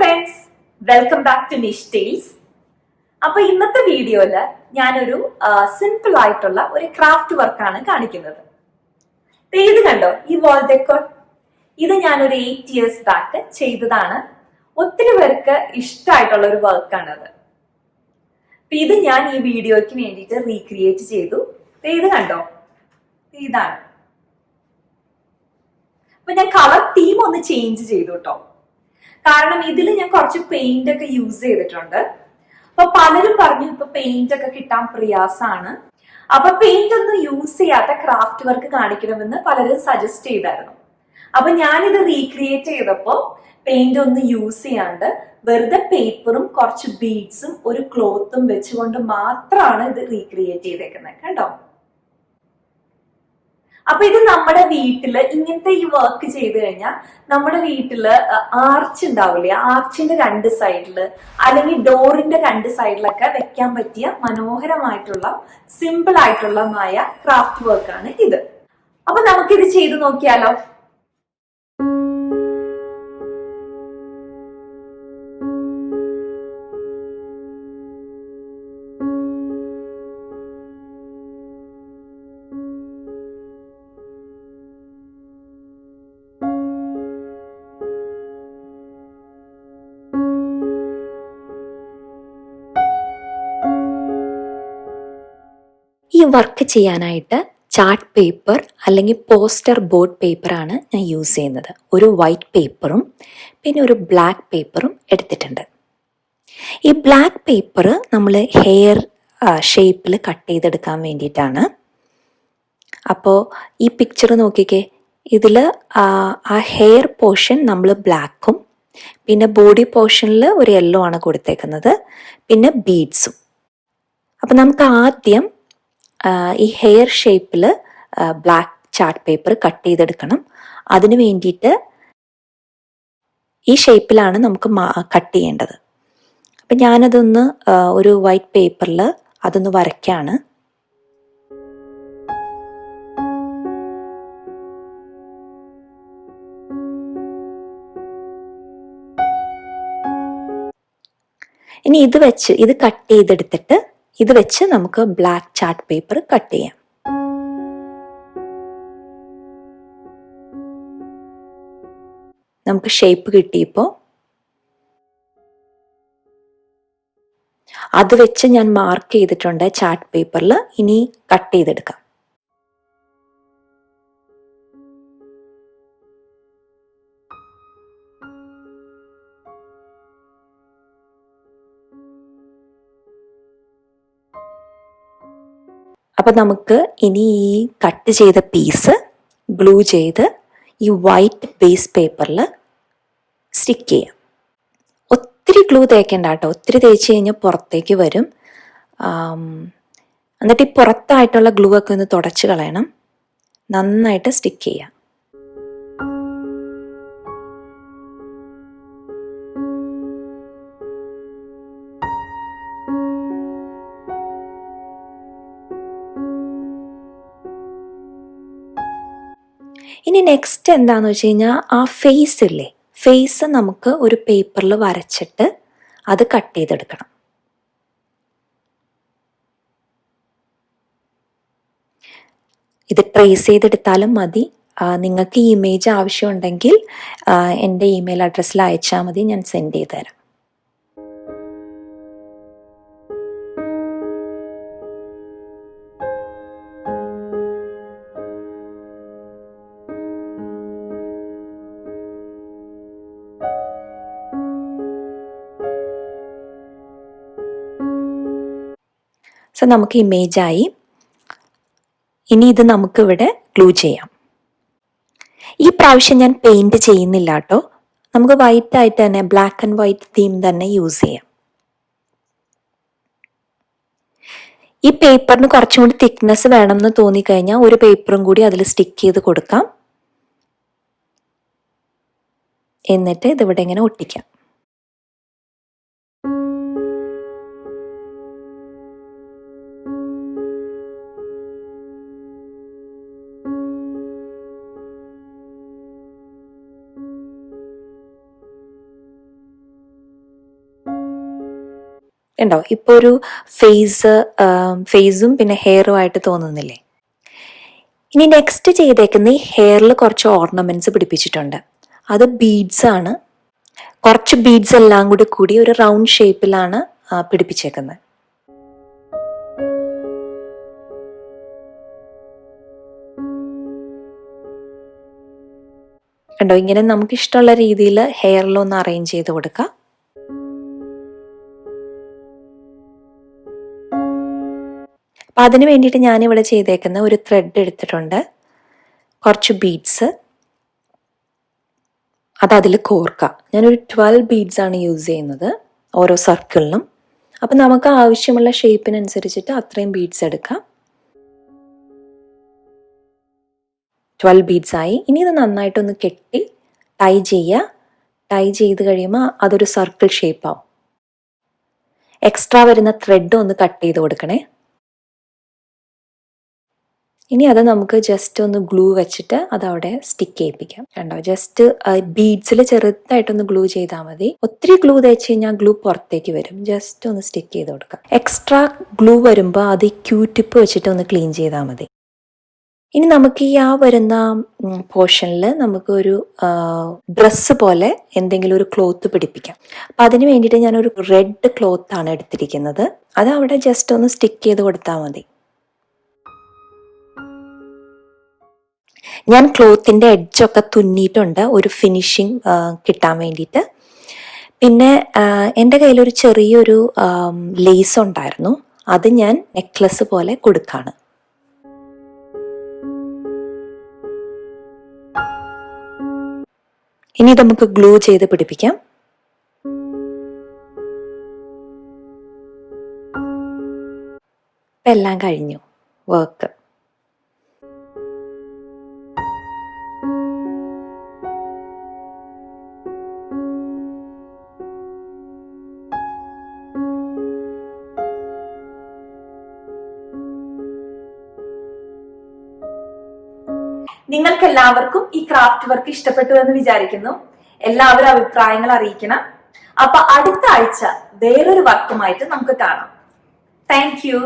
Friends, welcome back to niche tales. അപ്പൊ ഇന്നത്തെ വീഡിയോയില് ഞാനൊരു സിമ്പിൾ ആയിട്ടുള്ള ഒരു ക്രാഫ്റ്റ് വർക്കാണ് കാണിക്കുന്നത്. ഇത് കണ്ടോ, ഈ വാൾ ഡെക്കോർ. ഇത് ഞാനൊരു 8 years ബാക്ക് ചെയ്തതാണ്. ഒത്തിരി പേർക്ക് ഇഷ്ടമായിട്ടുള്ള ഒരു വർക്കാണത്. ഇത് ഞാൻ ഈ വീഡിയോയ്ക്ക് വേണ്ടിയിട്ട് റീക്രിയേറ്റ് ചെയ്തു. ഇത് കണ്ടോ, ഇതാണ്. അപ്പൊ ഞാൻ കളർ തീം ഒന്ന് ചേഞ്ച് ചെയ്തു കേട്ടോ. കാരണം ഇതിൽ ഞാൻ കുറച്ച് പെയിന്റ് ഒക്കെ യൂസ് ചെയ്തിട്ടുണ്ട്. അപ്പൊ പലരും പറഞ്ഞു ഇപ്പൊ പെയിന്റ് ഒക്കെ കിട്ടാൻ പ്രയാസമാണ്, അപ്പൊ പെയിന്റ് ഒന്നും യൂസ് ചെയ്യാത്ത ക്രാഫ്റ്റ് വർക്ക് കാണിക്കണമെന്ന് പലരും സജസ്റ്റ് ചെയ്തായിരുന്നു. അപ്പൊ ഞാനിത് റീക്രിയേറ്റ് ചെയ്തപ്പോ പെയിന്റ് ഒന്നും യൂസ് ചെയ്യാണ്ട് വെറുതെ പേപ്പറും കുറച്ച് ബീഡ്സും ഒരു ക്ലോത്തും വെച്ചുകൊണ്ട് മാത്രമാണ് ഇത് റീക്രിയേറ്റ് ചെയ്തേക്കുന്നത്. കണ്ടോ? അപ്പൊ ഇത് നമ്മുടെ വീട്ടില് ഇങ്ങനത്തെ ഈ വർക്ക് ചെയ്ത് കഴിഞ്ഞാൽ നമ്മുടെ വീട്ടില് ആർച്ച് ഉണ്ടാവില്ലേ, ആർച്ചിന്റെ 2 സൈഡില് അല്ലെങ്കിൽ ഡോറിന്റെ 2 സൈഡിലൊക്കെ വെക്കാൻ പറ്റിയ മനോഹരമായിട്ടുള്ള സിമ്പിൾ ആയിട്ടുള്ളതായ ക്രാഫ്റ്റ് വർക്കാണ് ഇത്. അപ്പൊ നമുക്കിത് ചെയ്ത് നോക്കിയാലോ? ഈ വർക്ക് ചെയ്യാനായിട്ട് ചാർട്ട് പേപ്പർ അല്ലെങ്കിൽ പോസ്റ്റർ ബോർഡ് പേപ്പറാണ് ഞാൻ യൂസ് ചെയ്യുന്നത്. ഒരു വൈറ്റ് പേപ്പറും പിന്നെ ഒരു ബ്ലാക്ക് പേപ്പറും എടുത്തിട്ടുണ്ട്. ഈ ബ്ലാക്ക് പേപ്പർ നമ്മൾ ഹെയർ ഷേപ്പിൽ കട്ട് ചെയ്തെടുക്കാൻ വേണ്ടിയിട്ടാണ്. അപ്പോൾ ഈ പിക്ചർ നോക്കിക്കേ, ഇതിൽ ആ ഹെയർ പോർഷൻ നമ്മൾ ബ്ലാക്കും പിന്നെ ബോഡി പോർഷനിൽ ഒരു യെല്ലോ ആണ് കൊടുത്തേക്കുന്നത്, പിന്നെ ബീഡ്സും. അപ്പം നമുക്ക് ആദ്യം ഈ ഹെയർ ഷേപ്പിൽ ബ്ലാക്ക് ചാർട്ട് പേപ്പർ കട്ട് ചെയ്തെടുക്കണം. അതിന് വേണ്ടിയിട്ട് ഈ ഷേപ്പിലാണ് നമുക്ക് കട്ട് ചെയ്യേണ്ടത്. അപ്പം ഞാനതൊന്ന് ഒരു വൈറ്റ് പേപ്പറിൽ അതൊന്ന് വരയ്ക്കാണ്. ഇനി ഇത് കട്ട് ചെയ്തെടുത്തിട്ട് ഇത് വെച്ച് നമുക്ക് ബ്ലാക്ക് ചാർട്ട് പേപ്പർ കട്ട് ചെയ്യാം. നമുക്ക് ഷേപ്പ് കിട്ടിയപ്പോൾ അത് വെച്ച് ഞാൻ മാർക്ക് ചെയ്തിട്ടുണ്ട് ചാർട്ട് പേപ്പറിൽ. ഇനി കട്ട് ചെയ്തെടുക്കാം. അപ്പം നമുക്ക് ഇനി ഈ കട്ട് ചെയ്ത പീസ് ഗ്ലൂ ചെയ്ത് ഈ വൈറ്റ് ബേസ് പേപ്പറിൽ സ്റ്റിക്ക് ചെയ്യാം. ഒത്തിരി ഗ്ലൂ തേക്കേണ്ട കേട്ടോ, ഒത്തിരി തേച്ച് കഴിഞ്ഞാൽ പുറത്തേക്ക് വരും. എന്നിട്ട് ഈ പുറത്തായിട്ടുള്ള ഗ്ലൂ ഒക്കെ ഒന്ന് തുടച്ച് കളയണം. നന്നായിട്ട് സ്റ്റിക്ക് ചെയ്യാം. ഇനി നെക്സ്റ്റ് എന്താണെന്ന് വെച്ച് കഴിഞ്ഞാൽ ആ ഫേസ് ഇല്ലേ, ഫേസ് നമുക്ക് ഒരു പേപ്പറിൽ വരച്ചിട്ട് അത് കട്ട് ചെയ്തെടുക്കണം. ഇത് ട്രേസ് ചെയ്തെടുത്താലും മതി. നിങ്ങൾക്ക് ഈ ഇമേജ് ആവശ്യമുണ്ടെങ്കിൽ എൻ്റെ ഇമെയിൽ അഡ്രസ്സിൽ അയച്ചാൽ മതി, ഞാൻ സെൻഡ് ചെയ്ത് തരാം. സോ നമുക്ക് ഇമേജായി. ഇനി ഇത് നമുക്കിവിടെ ഗ്ലൂ ചെയ്യാം. ഈ പ്രാവശ്യം ഞാൻ പെയിന്റ് ചെയ്യുന്നില്ല കേട്ടോ, നമുക്ക് വൈറ്റ് ആയിട്ട് തന്നെ ബ്ലാക്ക് ആൻഡ് വൈറ്റ് തീം തന്നെ യൂസ് ചെയ്യാം. ഈ പേപ്പറിന് കുറച്ചും കൂടി തിക്നെസ് വേണമെന്ന് തോന്നിക്കഴിഞ്ഞാൽ ഒരു പേപ്പറും കൂടി അതിൽ സ്റ്റിക്ക് ചെയ്ത് കൊടുക്കാം. എന്നിട്ട് ഇതിവിടെ ഇങ്ങനെ ഒട്ടിക്കാം. ഉണ്ടോ? ഇപ്പോൾ ഒരു ഫേസും പിന്നെ ഹെയറും ആയിട്ട് തോന്നുന്നില്ലേ? ഇനി നെക്സ്റ്റ് ചെയ്തേക്കുന്ന ഈ ഹെയറിൽ കുറച്ച് ഓർണമെന്റ്സ് പിടിപ്പിച്ചിട്ടുണ്ട്. അത് ബീഡ്സ് ആണ്. കുറച്ച് ബീഡ്സ് എല്ലാം കൂടി ഒരു റൗണ്ട് ഷേപ്പിലാണ് പിടിപ്പിച്ചേക്കുന്നത്. കണ്ടോ? ഇങ്ങനെ നമുക്ക് ഇഷ്ടമുള്ള രീതിയിൽ ഹെയറിലൊന്ന് അറേഞ്ച് ചെയ്ത് കൊടുക്കാം. അപ്പം അതിന് വേണ്ടിയിട്ട് ഞാനിവിടെ ചെയ്തേക്കുന്ന ഒരു ത്രെഡ് എടുത്തിട്ടുണ്ട്, കുറച്ച് ബീഡ്സ്, അതിൽ കോർക്കാം. ഞാനൊരു 12 ബീഡ്സ് ആണ് യൂസ് ചെയ്യുന്നത് ഓരോ സർക്കിളിനും. അപ്പം നമുക്ക് ആവശ്യമുള്ള ഷേപ്പിനനുസരിച്ചിട്ട് അത്രയും ബീഡ്സ് എടുക്കാം. 12 ബീഡ്സ് ആയി. ഇനി ഇത് നന്നായിട്ടൊന്ന് കെട്ടി ടൈ ചെയ്യുക. ടൈ ചെയ്ത് കഴിയുമ്പോൾ അതൊരു സർക്കിൾ ഷേപ്പ് ആവും. എക്സ്ട്രാ വരുന്ന ത്രെഡ് ഒന്ന് കട്ട് ചെയ്ത് കൊടുക്കണേ. ഇനി അത് നമുക്ക് ജസ്റ്റ് ഒന്ന് ഗ്ലൂ വെച്ചിട്ട് അതവിടെ സ്റ്റിക്ക് ചെയ്യിപ്പിക്കാം. കണ്ടോ? ജസ്റ്റ് ബീഡ്സിൽ ചെറുതായിട്ടൊന്ന് ഗ്ലൂ ചെയ്താൽ മതി. ഒത്തിരി ഗ്ലൂ തേച്ച് കഴിഞ്ഞാൽ ഗ്ലൂ പുറത്തേക്ക് വരും. ജസ്റ്റ് ഒന്ന് സ്റ്റിക്ക് ചെയ്ത് കൊടുക്കാം. എക്സ്ട്രാ ഗ്ലൂ വരുമ്പോൾ അത് ക്യൂടിപ്പ് വെച്ചിട്ട് ഒന്ന് ക്ലീൻ ചെയ്താൽ മതി. ഇനി നമുക്ക് ഈ വരുന്ന പോർഷനിൽ നമുക്ക് ഒരു ഡ്രസ്സ് പോലെ എന്തെങ്കിലും ഒരു ക്ലോത്ത് പിടിപ്പിക്കാം. അപ്പം അതിന് വേണ്ടിയിട്ട് ഞാനൊരു റെഡ് ക്ലോത്ത് ആണ് എടുത്തിരിക്കുന്നത്. അത് അവിടെ ജസ്റ്റ് ഒന്ന് സ്റ്റിക്ക് ചെയ്ത് കൊടുത്താൽ മതി. ഞാൻ ക്ലോത്തിൻ്റെ എഡ്ജൊക്കെ തുന്നിയിട്ടുണ്ട് ഒരു ഫിനിഷിങ് കിട്ടാൻ വേണ്ടിയിട്ട്. പിന്നെ എൻ്റെ കയ്യിലൊരു ചെറിയൊരു ലേസ് ഉണ്ടായിരുന്നു, അത് ഞാൻ നെക്ലസ് പോലെ കൊടുക്കാണ്. ഇനി നമുക്ക് ഗ്ലൂ ചെയ്ത് പിടിപ്പിക്കാം. ഇപ്പം എല്ലാം കഴിഞ്ഞു വർക്ക്. നിങ്ങൾക്ക് എല്ലാവർക്കും ഈ ക്രാഫ്റ്റ് വർക്ക് ഇഷ്ടപ്പെട്ടു എന്ന് വിചാരിക്കുന്നു. എല്ലാവരും അഭിപ്രായങ്ങൾ അറിയിക്കണം. അപ്പൊ അടുത്ത ആഴ്ച വേറൊരു വർക്കുമായിട്ട് നമുക്ക് കാണാം. Thank you.